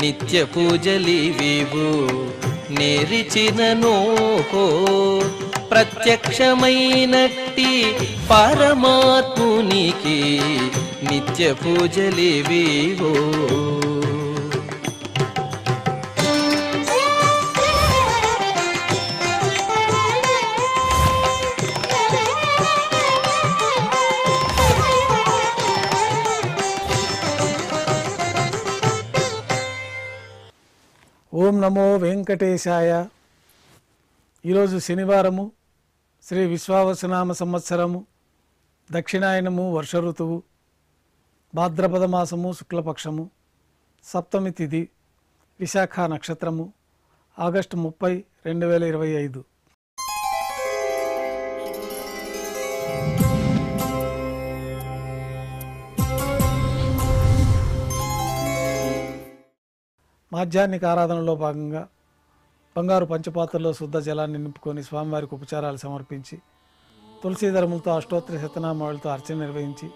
నిత్య పూజలివివు నేరిచినను ప్రత్యక్షమైనట్టి పరమాత్మునికి నిత్య పూజలివివో. ఓం నమో వెంకటేశాయ. ఈరోజు శనివారము, శ్రీ విశ్వావసునామ సంవత్సరము, దక్షిణాయనము, వర్ష ఋతువు, భాద్రపద మాసము, శుక్లపక్షము, సప్తమి తిథి, విశాఖ నక్షత్రము, ఆగస్టు 30, 2025. మాధ్యాహ్నిక ఆరాధనలో భాగంగా బంగారు పంచపాత్రలో శుద్ధ జలాన్ని నింపుకొని స్వామివారికి ఉపచారాలు సమర్పించి తులసీదళములతో అష్టోత్తర శతనామాలతో అర్చన నిర్వహించి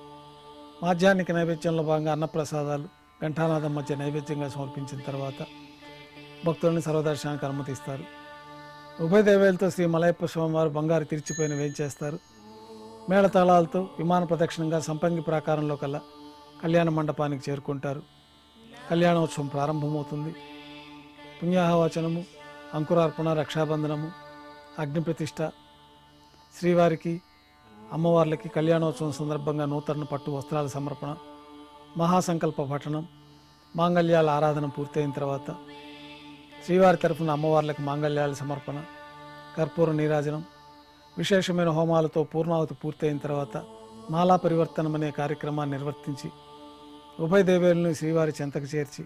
మాధ్యాహ్నిక నైవేద్యంలో భాగంగా అన్నప్రసాదాలు ఘంటానాదం మధ్య నైవేద్యంగా సమర్పించిన తర్వాత భక్తులను సర్వదర్శనానికి అనుమతిస్తారు. ఉభయ దేవేలతో శ్రీ మలయప్ప స్వామివారు బంగారు తిరిచిపోయిన వేయించేస్తారు. మేళతాళాలతో విమాన ప్రదక్షిణంగా సంపంగి ప్రాకారంలో కల్లా కళ్యాణ మండపానికి చేరుకుంటారు. కళ్యాణోత్సవం ప్రారంభమవుతుంది. పుణ్యాహవచనము, అంకురార్పణ, రక్షాబంధనము, అగ్నిప్రతిష్ఠ, శ్రీవారికి అమ్మవార్లకి కళ్యాణోత్సవం సందర్భంగా నూతన పట్టు వస్త్రాల సమర్పణ, మహాసంకల్ప పఠనం, మాంగళ్యాల ఆరాధన పూర్తయిన తర్వాత శ్రీవారి తరఫున అమ్మవార్లకు మాంగళ్యాల సమర్పణ, కర్పూర నీరాజనం, విశేషమైన హోమాలతో పూర్ణావతి పూర్తయిన తర్వాత మాలా పరివర్తనం అనే కార్యక్రమాన్ని నిర్వర్తించి ఉభయ దేవేలను శ్రీవారి చెంతకు చేర్చి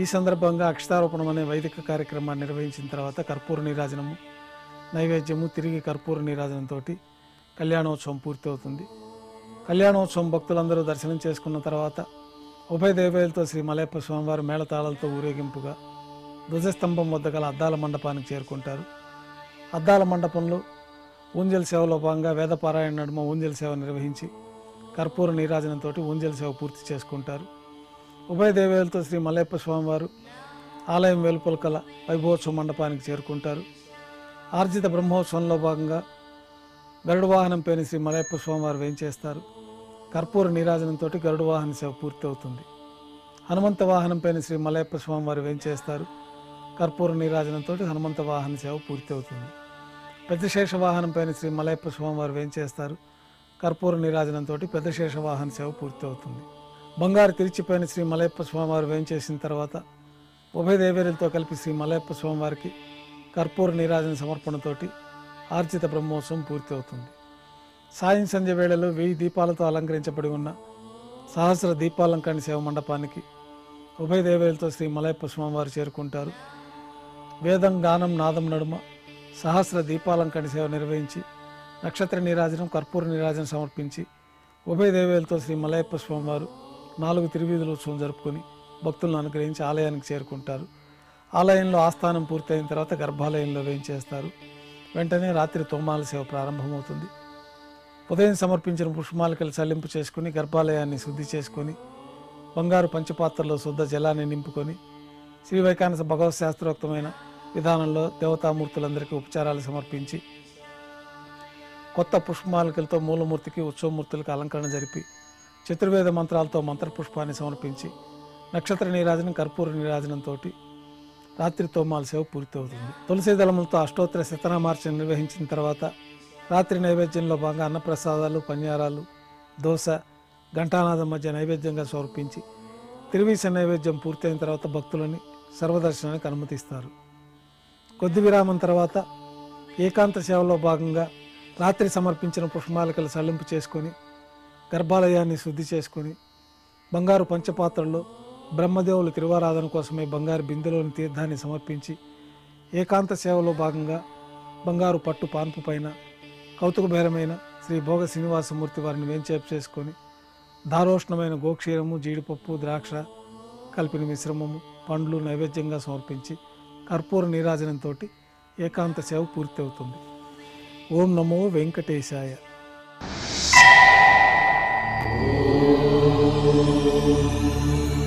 ఈ సందర్భంగా అక్షతారోపణం అనే వైదిక కార్యక్రమాన్ని నిర్వహించిన తర్వాత కర్పూర నీరాజనము, నైవేద్యము, తిరిగి కర్పూర నీరాజనంతో కళ్యాణోత్సవం పూర్తవుతుంది. కళ్యాణోత్సవం భక్తులందరూ దర్శనం చేసుకున్న తర్వాత ఉభయ దేవేలతో శ్రీ మలయప్ప స్వామివారి మేళతాళాలతో ఊరేగింపుగా ధ్వజస్తంభం వద్ద గల అద్దాల మండపానికి చేరుకుంటారు. అద్దాల మండపంలో ఊంజల్ సేవలో భాగంగా వేదపారాయణ నడుమ ఊంజల్ సేవ నిర్వహించి కర్పూర నీరాజనంతో ఊంజల్ సేవ పూర్తి చేసుకుంటారు. ఉభయ దేవేలతో శ్రీ మలయప్ప స్వామివారు ఆలయం వెలుపల కల వైభవోత్సవ మండపానికి చేరుకుంటారు. ఆర్జిత బ్రహ్మోత్సవంలో భాగంగా గరుడ వాహనం పైన శ్రీ మలయప్ప స్వామివారు వేయించేస్తారు. కర్పూర నీరాజనంతో గరుడ వాహన సేవ పూర్తి అవుతుంది. హనుమంత వాహనం పైన శ్రీ మలయప్ప స్వామివారు వేయించేస్తారు. కర్పూర నీరాజనంతో హనుమంత వాహన సేవ పూర్తి అవుతుంది. పెద్దశేష వాహనం పైన శ్రీ మలయప్ప స్వామివారు వేయించేస్తారు. కర్పూర నీరాజనంతో పెద్దశేష వాహన సేవ పూర్తి అవుతుంది. బంగారు తిరిచిపోయిన శ్రీ మలయప్ప స్వామివారు వేయించేసిన తర్వాత ఉభయ దేవేరులతో కలిపి శ్రీ మలయప్ప స్వామివారికి కర్పూర నీరాజన సమర్పణతోటి ఆర్జిత బ్రహ్మోత్సవం పూర్తి అవుతుంది. సాయం సంధ్య వేళలో 1000 దీపాలతో అలంకరించబడి ఉన్న సహస్ర దీపాలంకరణ సేవ మండపానికి ఉభయ దేవేరులతో శ్రీ మలయప్ప స్వామివారు చేరుకుంటారు. వేదం, గానం, నాదం నడుమ సహస్ర దీపాలంకరణ సేవ నిర్వహించి నక్షత్ర నీరాజనం, కర్పూర నీరాజనం సమర్పించి ఉభయ దేవేలతో శ్రీ మలయప్ప స్వామివారు 4 తిరువీధుల ఉత్సవం జరుపుకొని భక్తులను అనుగ్రహించి ఆలయానికి చేరుకుంటారు. ఆలయంలో ఆస్థానం పూర్తయిన తర్వాత గర్భాలయంలో వేయించేస్తారు. వెంటనే రాత్రి తోమాల సేవ ప్రారంభమవుతుంది. ఉదయం సమర్పించిన పుష్పమాలికలు చల్లింపు చేసుకుని గర్భాలయాన్ని శుద్ధి చేసుకొని బంగారు పంచపాత్రలో శుద్ధ జలాన్ని నింపుకొని శ్రీ వైకానస భగవత్ శాస్త్రోక్తమైన విధానంలో దేవతామూర్తులందరికీ ఉపచారాలు సమర్పించి కొత్త పుష్పమాలికలతో మూలమూర్తికి, ఉత్సవమూర్తులకు అలంకరణ జరిపి చతుర్వేద మంత్రాలతో మంత్రపుష్పాన్ని సమర్పించి నక్షత్ర నీరాజనం, కర్పూర నీరాజనంతో రాత్రి తోమాల సేవ పూర్తి అవుతుంది. తులసీ దళములతో అష్టోత్తర శతనామార్చన నిర్వహించిన తర్వాత రాత్రి నైవేద్యంలో భాగంగా అన్నప్రసాదాలు, పన్యారాలు, దోశ, ఘంటానాదం మధ్య నైవేద్యంగా సమర్పించి తిరువీస నైవేద్యం పూర్తయిన తర్వాత భక్తులని సర్వదర్శనానికి అనుమతిస్తారు. కొద్ది విరామం తర్వాత ఏకాంత సేవలో భాగంగా రాత్రి సమర్పించిన పుష్పమాలికలు సల్లింపు చేసుకొని గర్భాలయాన్ని శుద్ధి చేసుకొని బంగారు పంచపాత్రలో బ్రహ్మదేవుల తిరువారాధన కోసమే బంగారు బిందెలోని తీర్థాన్ని సమర్పించి ఏకాంత సేవలో భాగంగా బంగారు పట్టు పాన్పు పైన కౌతుకభైరమైన శ్రీ భోగ శ్రీనివాసమూర్తి వారిని వేంచేపు చేసుకొని దారోష్ణమైన గోక్షీరము, జీడిపప్పు, ద్రాక్ష కలిపిన మిశ్రమము, పండ్లు నైవేద్యంగా సమర్పించి కర్పూర నీరాజనంతో ఏకాంత సేవ పూర్తి అవుతుంది. ఓం నమో వెంకటేశాయ. ఓం